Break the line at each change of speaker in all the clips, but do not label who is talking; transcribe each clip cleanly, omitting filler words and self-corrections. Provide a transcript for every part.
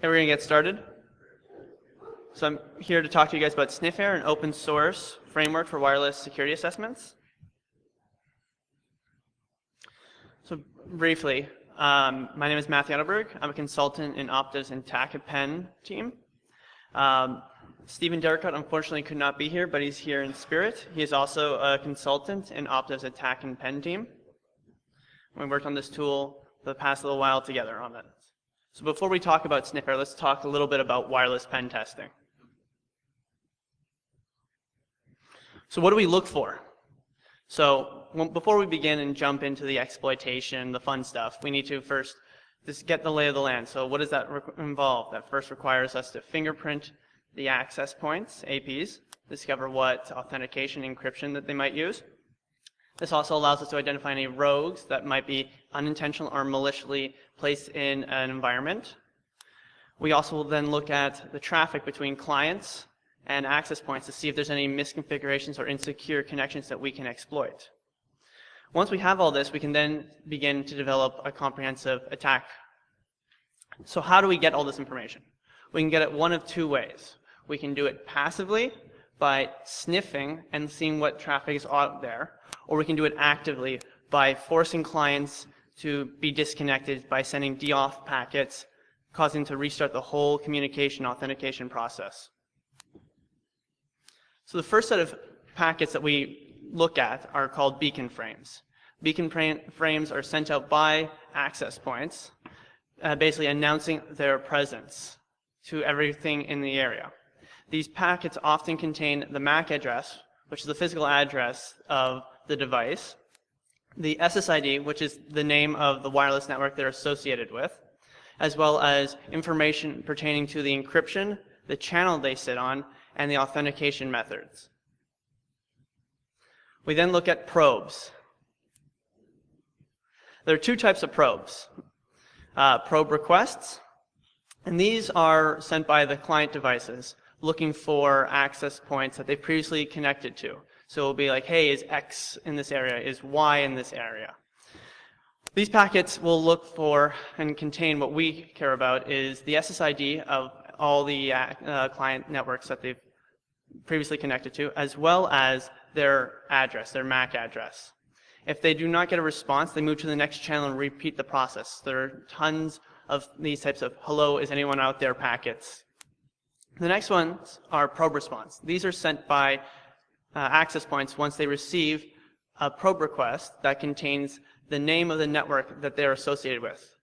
we're going to get started. So I'm here to talk to you guys about SniffAir, an open source framework for wireless security assessments. So briefly, my name is Matthew Eidelberg. I'm a consultant in Optiv's and TAC at Penn team. Stephen Derricott unfortunately could not be here, but he's here in spirit. He is also a consultant in Optiv's and TAC and Penn team. We worked on this tool for the past little while together on it. So before we talk about SniffAir, let's talk a little bit about wireless pen testing. So what do we look for? So before we begin and jump into the exploitation, the fun stuff, we need to first just get the lay of the land. So what does that involve? That first requires us to fingerprint the access points, APs, discover what authentication encryption that they might use. This also allows us to identify any rogues that might be unintentional or maliciously placed in an environment. We also will then look at the traffic between clients and access points to see if there's any misconfigurations or insecure connections that we can exploit. Once we have all this, we can then begin to develop a comprehensive attack. So how do we get all this information? We can get it one of two ways. We can do it passively by sniffing and seeing what traffic is out there, or we can do it actively by forcing clients to be disconnected by sending DOF packets, causing them to restart the whole communication authentication process. So the first set of packets that we look at are called beacon frames. Beacon frames are sent out by access points, basically announcing their presence to everything in the area. These packets often contain the MAC address, which is the physical address of the device, the SSID, which is the name of the wireless network they're associated with, as well as information pertaining to the encryption, the channel they sit on, and the authentication methods. We then look at probes. There are two types of probes. Probe requests, and these are sent by the client devices looking for access points that they previously connected to. So it'll be like, hey, is X in this area? Is Y in this area? These packets will look for and contain what we care about is the SSID of all the client networks that they've previously connected to, as well as their address, their MAC address. If they do not get a response, they move to the next channel and repeat the process. There are tons of these types of hello, is anyone out there packets. The next ones are probe response. These are sent by access points once they receive a probe request that contains the name of the network that they're associated with.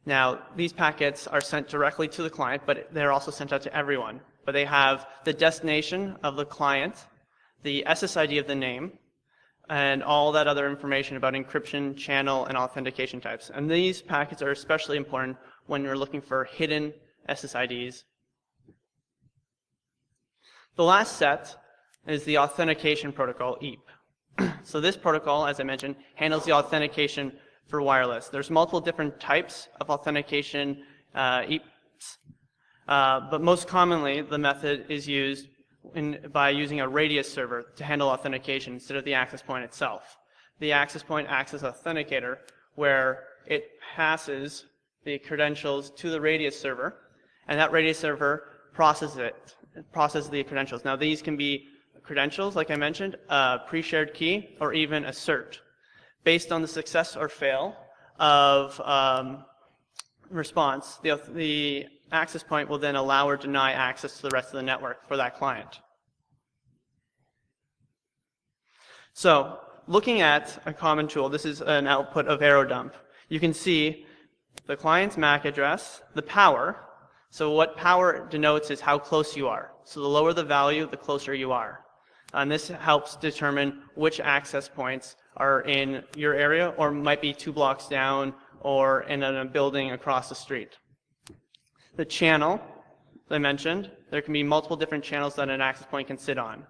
Now, these packets are sent directly to the client, but they're also sent out to everyone. But they have the destination of the client, the SSID of the name, and all that other information about encryption, channel, and authentication types. And these packets are especially important when you're looking for hidden SSIDs. The last set is the authentication protocol, EAP. So this protocol, as I mentioned, handles the authentication for wireless. There's multiple different types of authentication EAPs, but most commonly the method is used by using a radius server to handle authentication instead of the access point itself. The access point acts as authenticator, where it passes the credentials to the radius server, and that radius server processes the credentials. Now these can be credentials, like I mentioned, a pre-shared key, or even a cert. Based on the success or fail of response, the access point will then allow or deny access to the rest of the network for that client. So, looking at a common tool, this is an output of AeroDump. You can see the client's MAC address, the power. So what power denotes is how close you are. So the lower the value, the closer you are. And this helps determine which access points are in your area or might be 2 blocks down or in a building across the street. The channel, as I mentioned, there can be multiple different channels that an access point can sit on.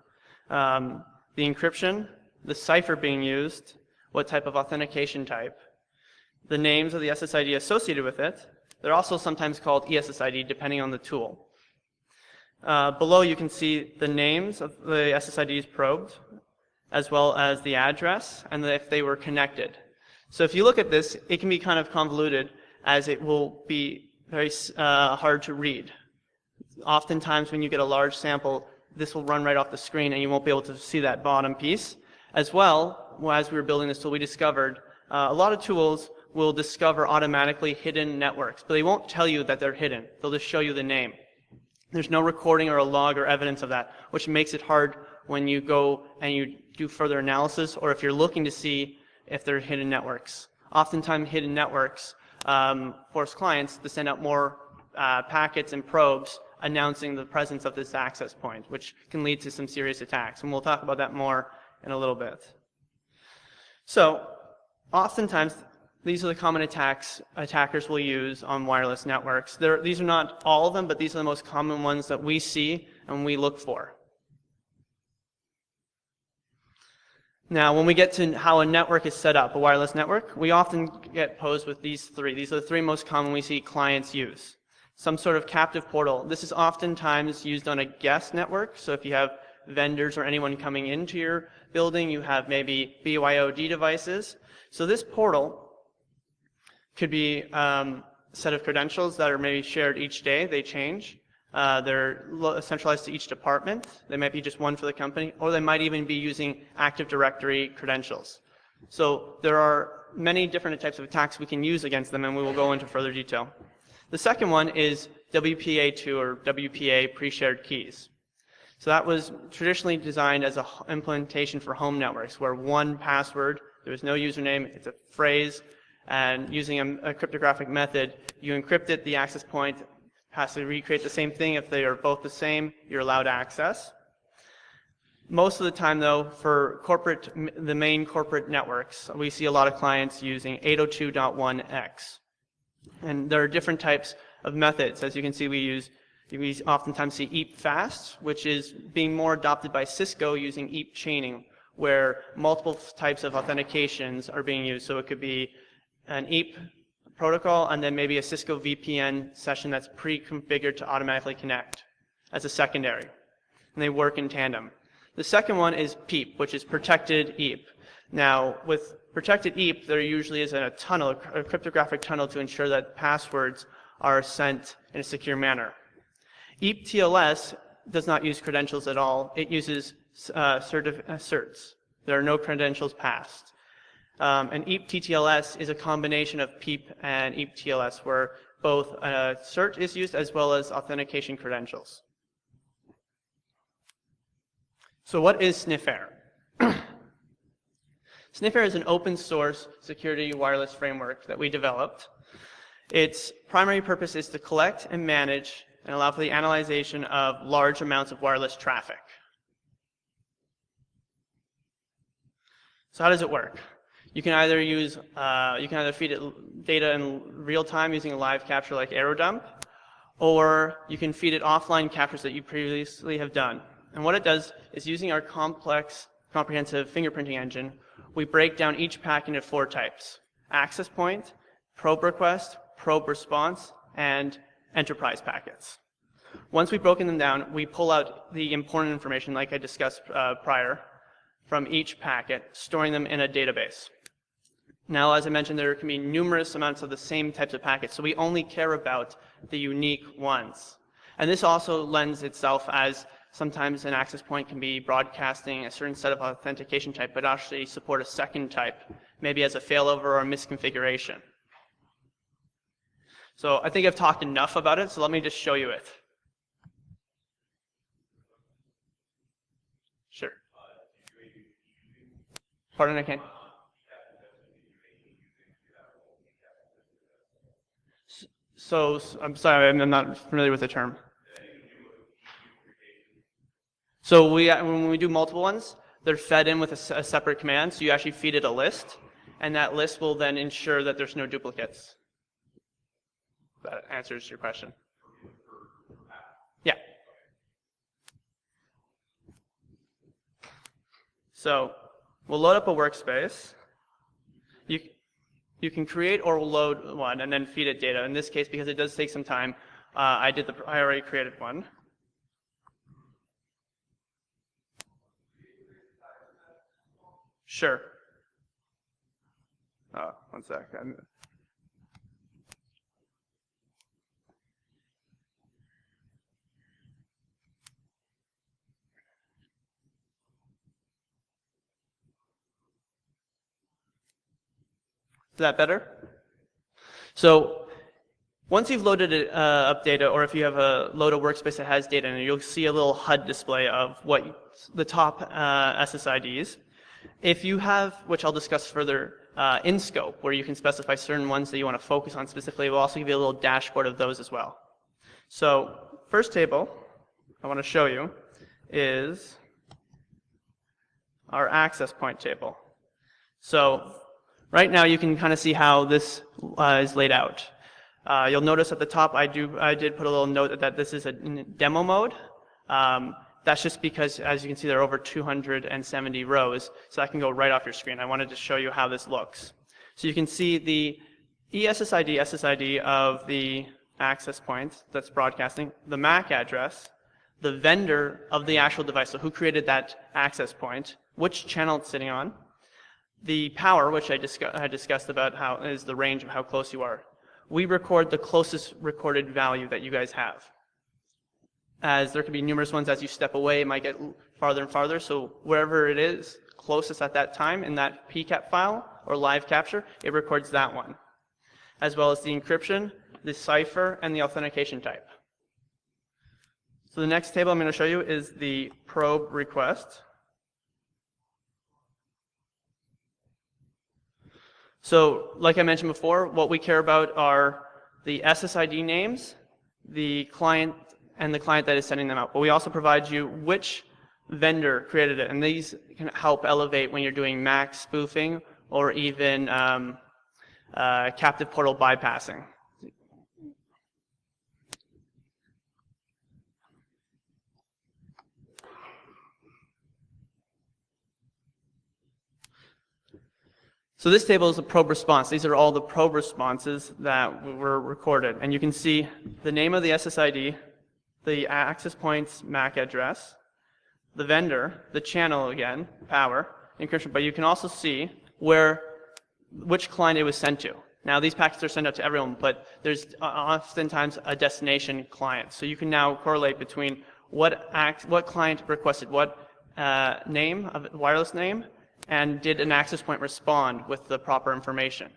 The encryption, the cipher being used, what type of authentication type, the names of the SSID associated with it. They're also sometimes called ESSID depending on the tool. Below you can see the names of the SSIDs probed, as well as the address, and if they were connected. So if you look at this, it can be kind of convoluted, as it will be very hard to read. Oftentimes when you get a large sample, this will run right off the screen and you won't be able to see that bottom piece. As well, as we were building this tool, we discovered a lot of tools will discover automatically hidden networks, but they won't tell you that they're hidden. They'll just show you the name. There's no recording or a log or evidence of that, which makes it hard when you go and you do further analysis, or if you're looking to see if they're hidden networks. Oftentimes hidden networks force clients to send out more packets and probes announcing the presence of this access point, which can lead to some serious attacks. And we'll talk about that more in a little bit. So oftentimes, these are the common attacks attackers will use on wireless networks. These are not all of them, but these are the most common ones that we see and we look for. Now, when we get to how a network is set up, a wireless network, we often get posed with these three. These are the three most common we see clients use. Some sort of captive portal. This is oftentimes used on a guest network. So if you have vendors or anyone coming into your building, you have maybe BYOD devices. So this portal could be a set of credentials that are maybe shared each day. They change. They're centralized to each department. They might be just one for the company, or they might even be using Active Directory credentials. So there are many different types of attacks we can use against them, and we will go into further detail. The second one is WPA2 or WPA pre-shared keys. So that was traditionally designed as an implementation for home networks, where one password, there's no username, it's a phrase, and using a cryptographic method, you encrypt it, the access point has to recreate the same thing. If they are both the same, you're allowed access. Most of the time, though, for the main corporate networks, we see a lot of clients using 802.1x. And there are different types of methods. As you can see, we oftentimes see EAP fast, which is being more adopted by Cisco using EAP chaining, where multiple types of authentications are being used. So it could be an EAP protocol and then maybe a Cisco VPN session that's pre-configured to automatically connect as a secondary. And they work in tandem. The second one is PEEP, which is protected EAP. Now, with protected EAP, there usually is a tunnel, a cryptographic tunnel to ensure that passwords are sent in a secure manner. EAP TLS does not use credentials at all. It uses certs. There are no credentials passed. And EAP TTLS is a combination of PEEP and EAP TLS, where both cert is used as well as authentication credentials. So what is SniffAir? SniffAir is an open source security wireless framework that we developed. Its primary purpose is to collect and manage and allow for the analyzation of large amounts of wireless traffic. So how does it work? You can either feed it data in real time using a live capture like AeroDump, or you can feed it offline captures that you previously have done. And what it does is, using our complex, comprehensive fingerprinting engine, we break down each packet into 4 types: access point, probe request, probe response, and enterprise packets. Once we've broken them down, we pull out the important information, like I discussed prior, from each packet, storing them in a database. Now, as I mentioned, there can be numerous amounts of the same types of packets, so we only care about the unique ones. And this also lends itself, as sometimes an access point can be broadcasting a certain set of authentication type, but actually support a second type, maybe as a failover or a misconfiguration. So I think I've talked enough about it, so let me just show you it. Sure. Pardon, I can't. So, I'm sorry, I'm not familiar with the term. So when we do multiple ones, they're fed in with a separate command, so you actually feed it a list, and that list will then ensure that there's no duplicates. That answers your question. Yeah. So we'll load up a workspace. You can create or load one and then feed it data. In this case, because it does take some time, I already created one. Sure. One sec. Is that better? So once you've loaded up data, or if you have a loaded workspace that has data in it, you'll see a little HUD display of what the top SSIDs. If you have, which I'll discuss further, in scope, where you can specify certain ones that you want to focus on specifically, we'll also give you a little dashboard of those as well. So first table I want to show you is our access point table. So right now you can kind of see how this is laid out. You'll notice at the top I did put a little note that this is a demo mode. That's just because, as you can see, there are over 270 rows, so that can go right off your screen. I wanted to show you how this looks. So you can see the ESSID, SSID of the access points that's broadcasting, the MAC address, the vendor of the actual device, so who created that access point, which channel it's sitting on, the power, which I discussed about how is the range of how close you are. We record the closest recorded value that you guys have. As there could be numerous ones as you step away, it might get farther and farther, so wherever it is closest at that time in that PCAP file or live capture, it records that one, as well as the encryption, the cipher, and the authentication type. So the next table I'm going to show you is the probe request. So like I mentioned before, what we care about are the SSID names, the client, and the client that is sending them out. But we also provide you which vendor created it, and these can help elevate when you're doing MAC spoofing or even captive portal bypassing. So this table is a probe response. These are all the probe responses that were recorded. And you can see the name of the SSID, the access point's MAC address, the vendor, the channel again, power, encryption, but you can also see which client it was sent to. Now these packets are sent out to everyone, but there's oftentimes a destination client. So you can now correlate between what client requested what name, wireless name, and did an access point respond with the proper information.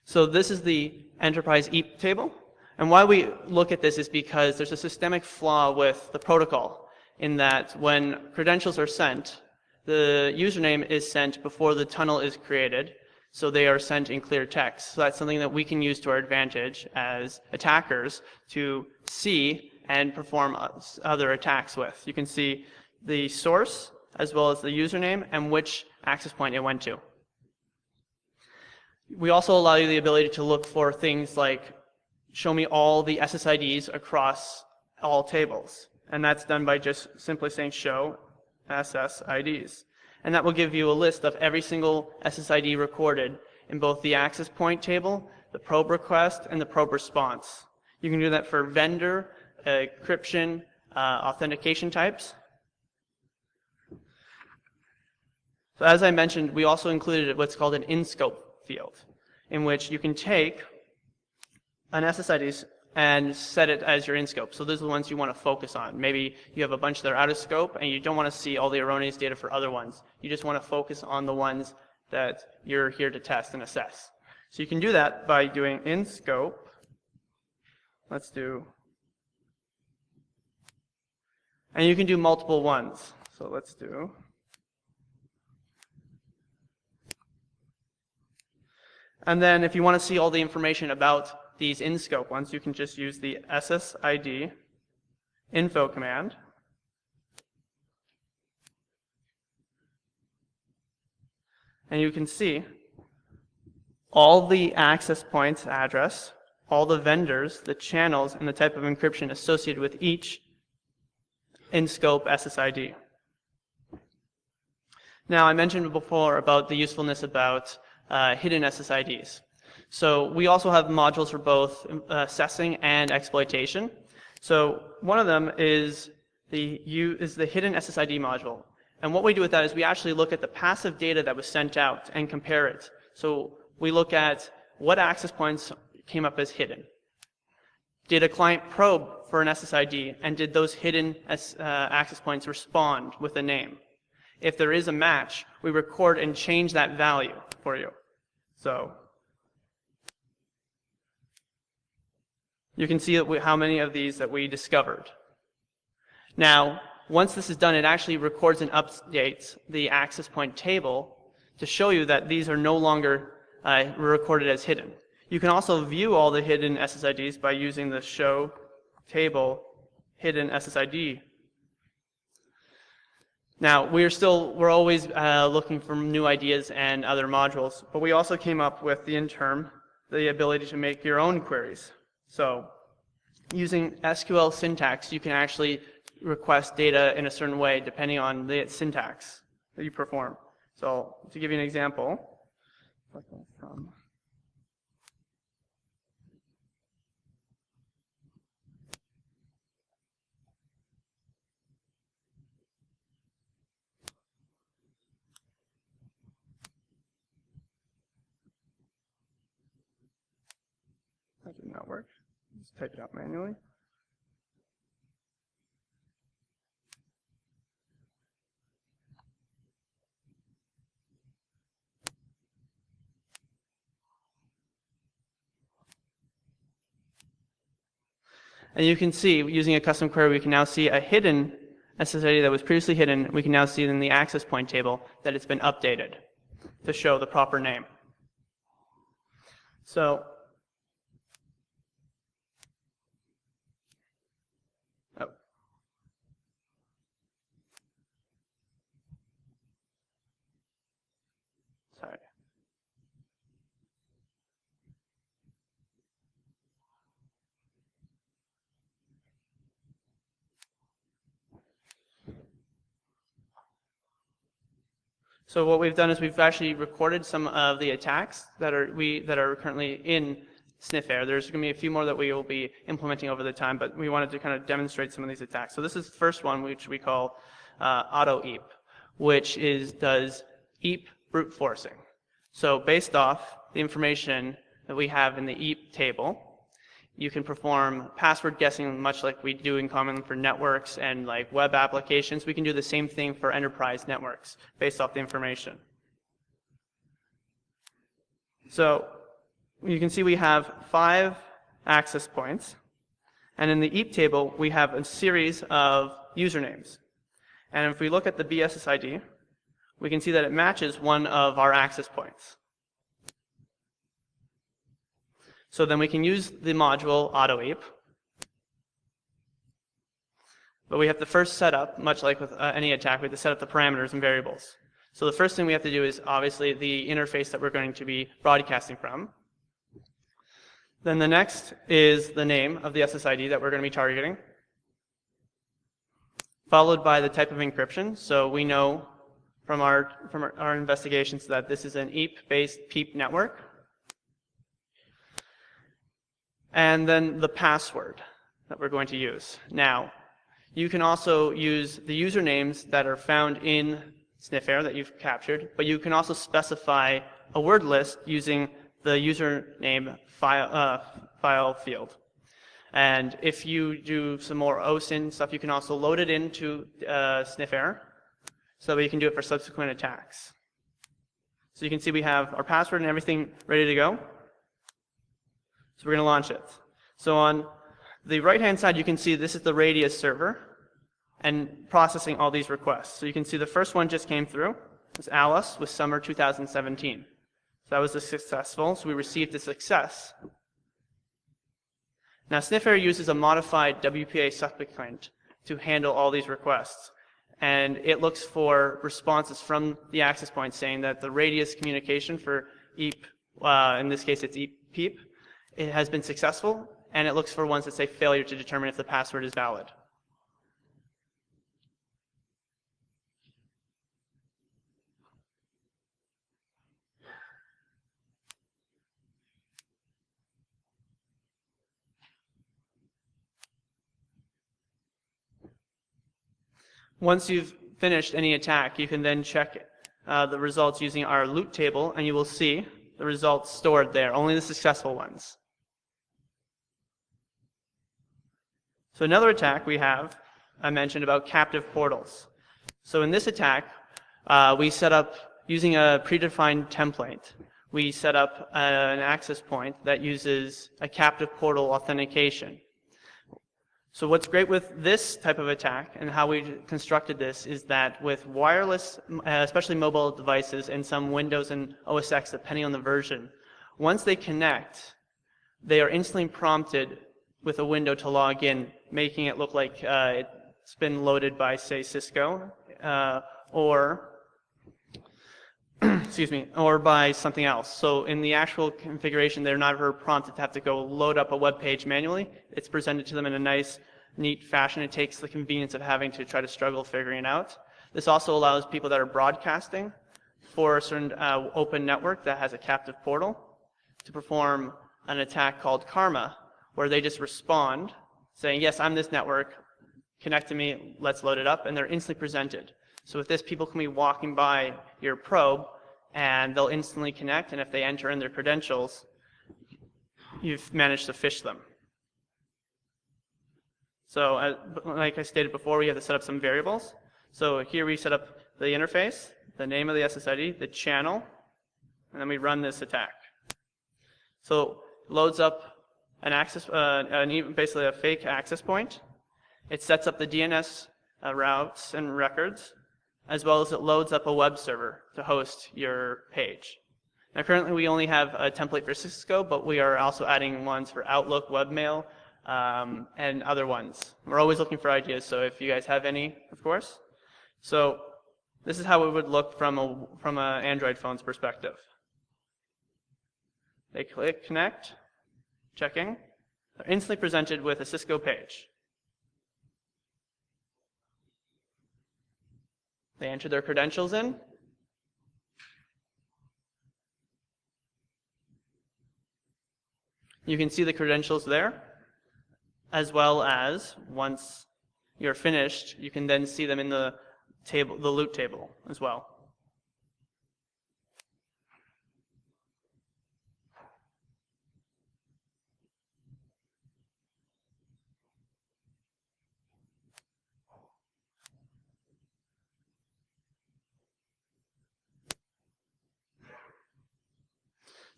So this is the enterprise EAP table. And why we look at this is because there's a systemic flaw with the protocol in that when credentials are sent, the username is sent before the tunnel is created, so they are sent in clear text. So that's something that we can use to our advantage as attackers to see and perform other attacks with. You can see the source as well as the username and which access point it went to. We also allow you the ability to look for things like show me all the SSIDs across all tables. And that's done by just simply saying show SSIDs. And that will give you a list of every single SSID recorded in both the access point table, the probe request, and the probe response. You can do that for vendor, encryption, authentication types. So as I mentioned, we also included what's called an in-scope field, in which you can take an SSID and set it as your in-scope. So those are the ones you want to focus on. Maybe you have a bunch that are out of scope and you don't want to see all the erroneous data for other ones. You just want to focus on the ones that you're here to test and assess. So you can do that by doing in-scope. Let's do, and you can do multiple ones. So let's do, and then if you want to see all the information about these in-scope ones, you can just use the SSID info command. And you can see all the access points address, all the vendors, the channels, and the type of encryption associated with each in-scope SSID. Now, I mentioned before about the usefulness about hidden SSIDs. So we also have modules for both assessing and exploitation. So one of them is the hidden SSID module. And what we do with that is we actually look at the passive data that was sent out and compare it. So we look at what access points came up as hidden. Did a client probe for an SSID, and did those hidden access points respond with a name? If there is a match, we record and change that value for you. So you can see how many of these that we discovered. Now, once this is done, it actually records and updates the access point table to show you that these are no longer recorded as hidden. You can also view all the hidden SSIDs by using the show table hidden SSID. Now, we're always looking for new ideas and other modules, but we also came up with the ability to make your own queries. So, using SQL syntax, you can actually request data in a certain way depending on the syntax that you perform. So, to give you an example, that did not work. Let's type it out manually. And you can see, using a custom query, we can now see a hidden SSID that was previously hidden. We can now see in the access point table that it's been updated to show the proper name. So, sorry. So what we've done is we've actually recorded some of the attacks that are currently in SniffAir. There's going to be a few more that we will be implementing over the time, but we wanted to kind of demonstrate some of these attacks. So this is the first one, which we call auto-eep, which does eep brute forcing. So based off the information that we have in the eep table, you can perform password guessing much like we do in common for networks and like web applications. We can do the same thing for enterprise networks based off the information. So you can see we have 5 access points, and in the eep table we have a series of usernames. And if we look at the BSSID, we can see that it matches one of our access points. So then we can use the module auto-eep, but we have to first set up, much like with any attack, we have to set up the parameters and variables. So the first thing we have to do is obviously the interface that we're going to be broadcasting from. Then the next is the name of the SSID that we're going to be targeting, followed by the type of encryption. So we know from our investigations that this is an eep-based PEEP network. And then the password that we're going to use. Now, you can also use the usernames that are found in SniffAir that you've captured, but you can also specify a word list using the username file field. And if you do some more OSINT stuff, you can also load it into SniffAir so that you can do it for subsequent attacks. So you can see we have our password and everything ready to go. So we're going to launch it. So on the right-hand side, you can see this is the Radius server and processing all these requests. So you can see the first one just came through. It's Alice with summer 2017. So that was successful. So we received a success. Now SniffAir uses a modified WPA supplicant to handle all these requests. And it looks for responses from the access point saying that the Radius communication for EEP, in this case it's EEP, it has been successful, and it looks for ones that say failure to determine if the password is valid. Once you've finished any attack, you can then check the results using our loot table, and you will see the results stored there, only the successful ones. So another attack we have, I mentioned about captive portals. So in this attack, We set up, using a predefined template, we set up an access point that uses a captive portal authentication. So what's great with this type of attack and how we constructed this is that with wireless, especially mobile devices and some Windows and OS X, depending on the version, once they connect, they are instantly prompted with a window to log in, making it look like it's been loaded by, say, Cisco, or excuse me, or by something else. So in the actual configuration, they're never prompted to have to go load up a web page manually. It's presented to them in a nice, neat fashion. It takes the convenience of having to try to struggle figuring it out. This also allows people that are broadcasting for a certain open network that has a captive portal to perform an attack called Karma, where they just respond saying, yes, I'm this network, connect to me, let's load it up, and they're instantly presented. So with this, people can be walking by your probe, and they'll instantly connect, and if they enter in their credentials, you've managed to phish them. So like I stated before, we have to set up some variables. So here we set up the interface, the name of the SSID, the channel, and then we run this attack. So it loads up an access, basically a fake access point. It sets up the DNS routes and records, as well as it loads up a web server to host your page. Now currently we only have a template for Cisco, but we are also adding ones for Outlook, webmail, and other ones. We're always looking for ideas, so if you guys have any, of course. So this is how it would look from an Android phone's perspective. They click connect, checking. They're instantly presented with a Cisco page. They enter their credentials in. You can see the credentials there, as well as once you're finished, you can then see them in the table, the loot table as well.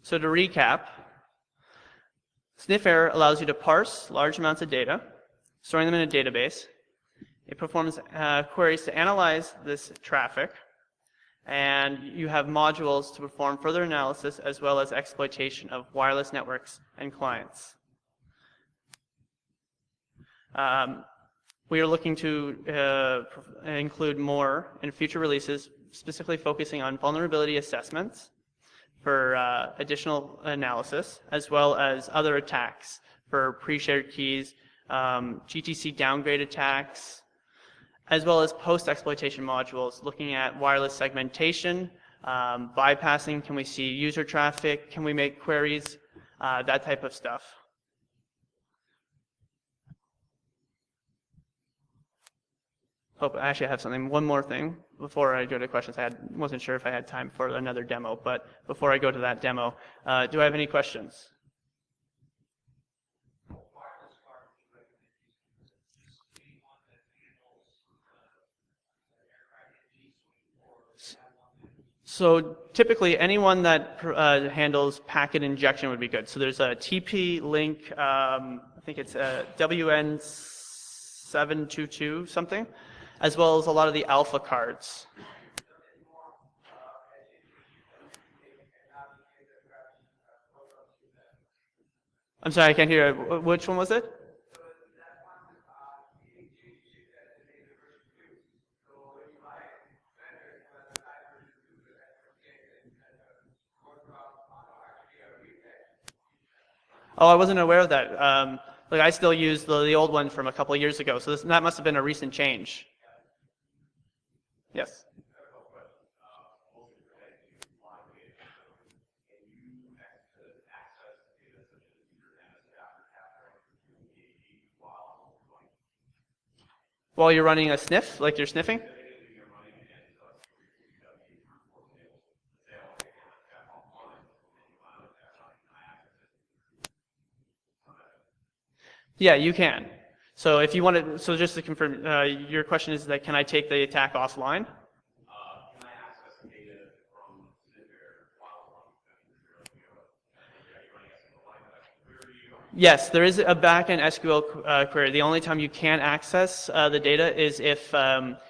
So to recap, SniffAir allows you to parse large amounts of data, storing them in a database. It performs queries to analyze this traffic, and you have modules to perform further analysis as well as exploitation of wireless networks and clients. We are looking to include more in future releases, specifically focusing on vulnerability assessments for additional analysis, as well as other attacks for pre-shared keys, GTC downgrade attacks, as well as post-exploitation modules looking at wireless segmentation, bypassing, can we see user traffic, can we make queries, that type of stuff. Oh, actually I have something, one more thing before I go to questions. I wasn't sure if I had time for another demo, but before I go to that demo, do I have any questions? So typically anyone that handles packet injection would be good. So there's a TP-Link, I think it's a WN722 something, as well as a lot of the alpha cards. I'm sorry, I can't hear. Which one was it? Oh, I wasn't aware of that. Like I still use the old one from a couple of years ago, so that must have been a recent change. Yes. While you're running a sniff, like you're sniffing? Yeah, you can. So if you want to, so just to confirm, your question is that can I take the attack offline?
Can I
Yes, there is a backend SQL query. The only time you can access the data is if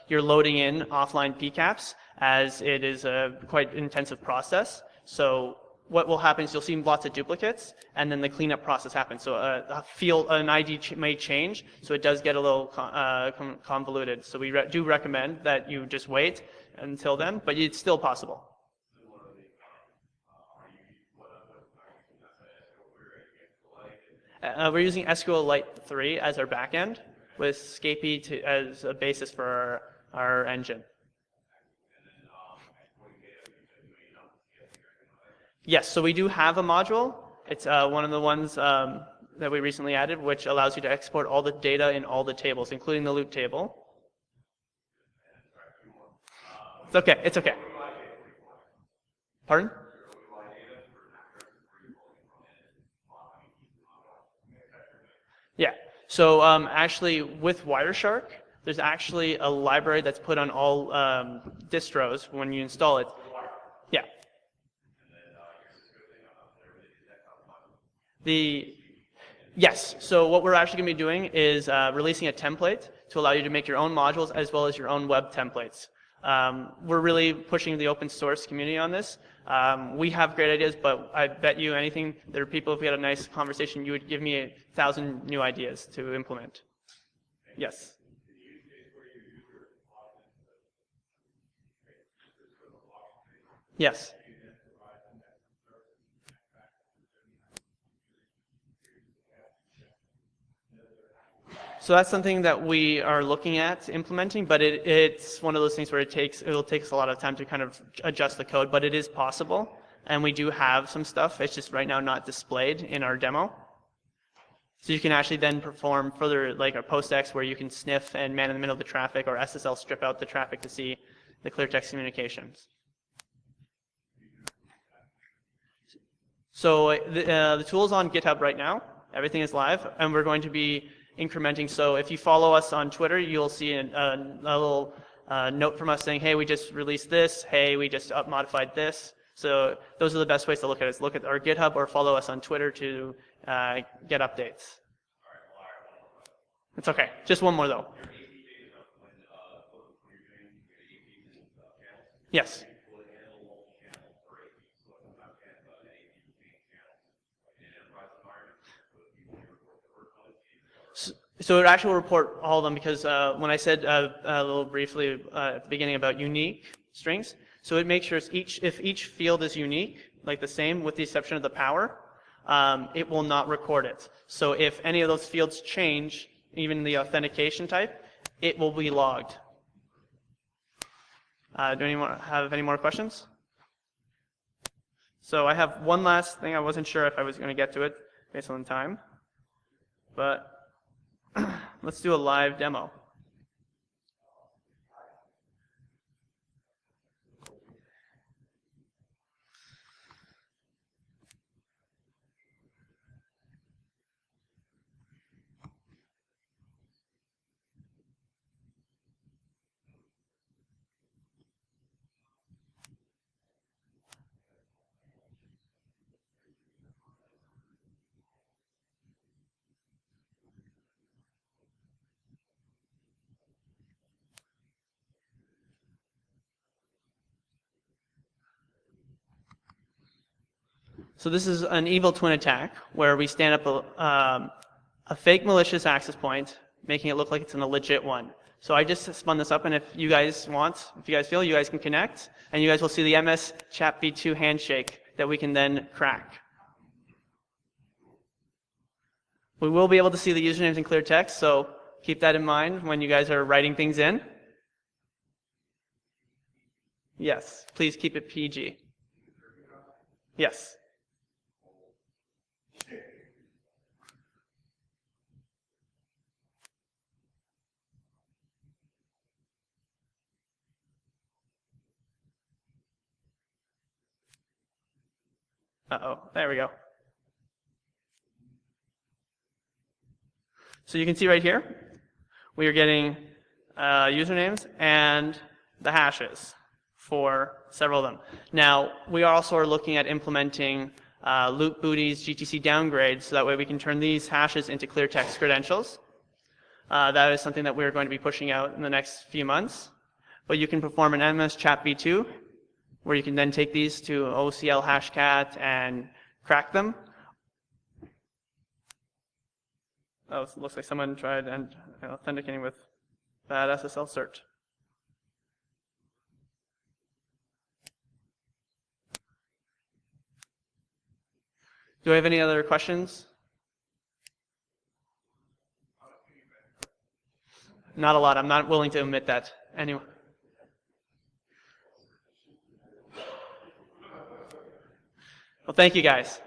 you're loading in offline PCAPs, as it is a quite intensive process. So what will happen is you'll see lots of duplicates, and then the cleanup process happens. So an ID may change, so it does get a little convoluted. So we do recommend that you just wait until then, but it's still possible. We're using SQLite 3 as our backend, with Scapy as a basis for our engine. Yes, so we do have a module. It's one of the ones that we recently added, which allows you to export all the data in all the tables, including the loot table. It's okay, it's okay. Pardon? Yeah, so actually with Wireshark, there's actually a library that's put on all distros when you install it. Yeah. Yes, so what we're actually going to be doing is releasing a template to allow you to make your own modules as well as your own web templates. We're really pushing the open source community on this. We have great ideas, but I bet you anything, there are people, if we had a nice conversation, you would give me 1,000 new ideas to implement. Yes. Yes. So that's something that we are looking at implementing, but it's one of those things where it'll take us a lot of time to kind of adjust the code, but it is possible, and we do have some stuff. It's just right now not displayed in our demo. So you can actually then perform further, like our PostX, where you can sniff and man in the middle of the traffic, or SSL strip out the traffic to see the clear text communications. So the tool's on GitHub right now. Everything is live, and we're going to be incrementing. So if you follow us on Twitter, you'll see a little note from us saying, hey, we just released this. Hey, we just modified this. So those are the best ways to look at it. Look at our GitHub or follow us on Twitter to get updates. It's okay. Just one more, though. Yes. So it actually will report all of them, because when I said a little briefly at the beginning about unique strings, so it makes sure if each field is unique, like the same with the exception of the power, it will not record it. So if any of those fields change, even the authentication type, it will be logged. Do anyone have any more questions? So I have one last thing. I wasn't sure if I was going to get to it based on the time, but let's do a live demo. So this is an evil twin attack where we stand up a fake malicious access point, making it look like it's a legit one. So I just spun this up, and if you guys feel, you guys can connect, and you guys will see the MS Chat v2 handshake that we can then crack. We will be able to see the usernames in clear text, so keep that in mind when you guys are writing things in. Yes, please keep it PG. Yes. Uh-oh, there we go. So you can see right here, we are getting usernames and the hashes for several of them. Now, we also are looking at implementing loop booties, GTC downgrades, so that way we can turn these hashes into clear text credentials. That is something that we're going to be pushing out in the next few months. But you can perform an MS chat v2, where you can then take these to OCL hashcat and crack them. Oh, it looks like someone tried authenticating with bad SSL cert. Do I have any other questions? Not a lot. I'm not willing to admit that. Anyway. Well, thank you guys.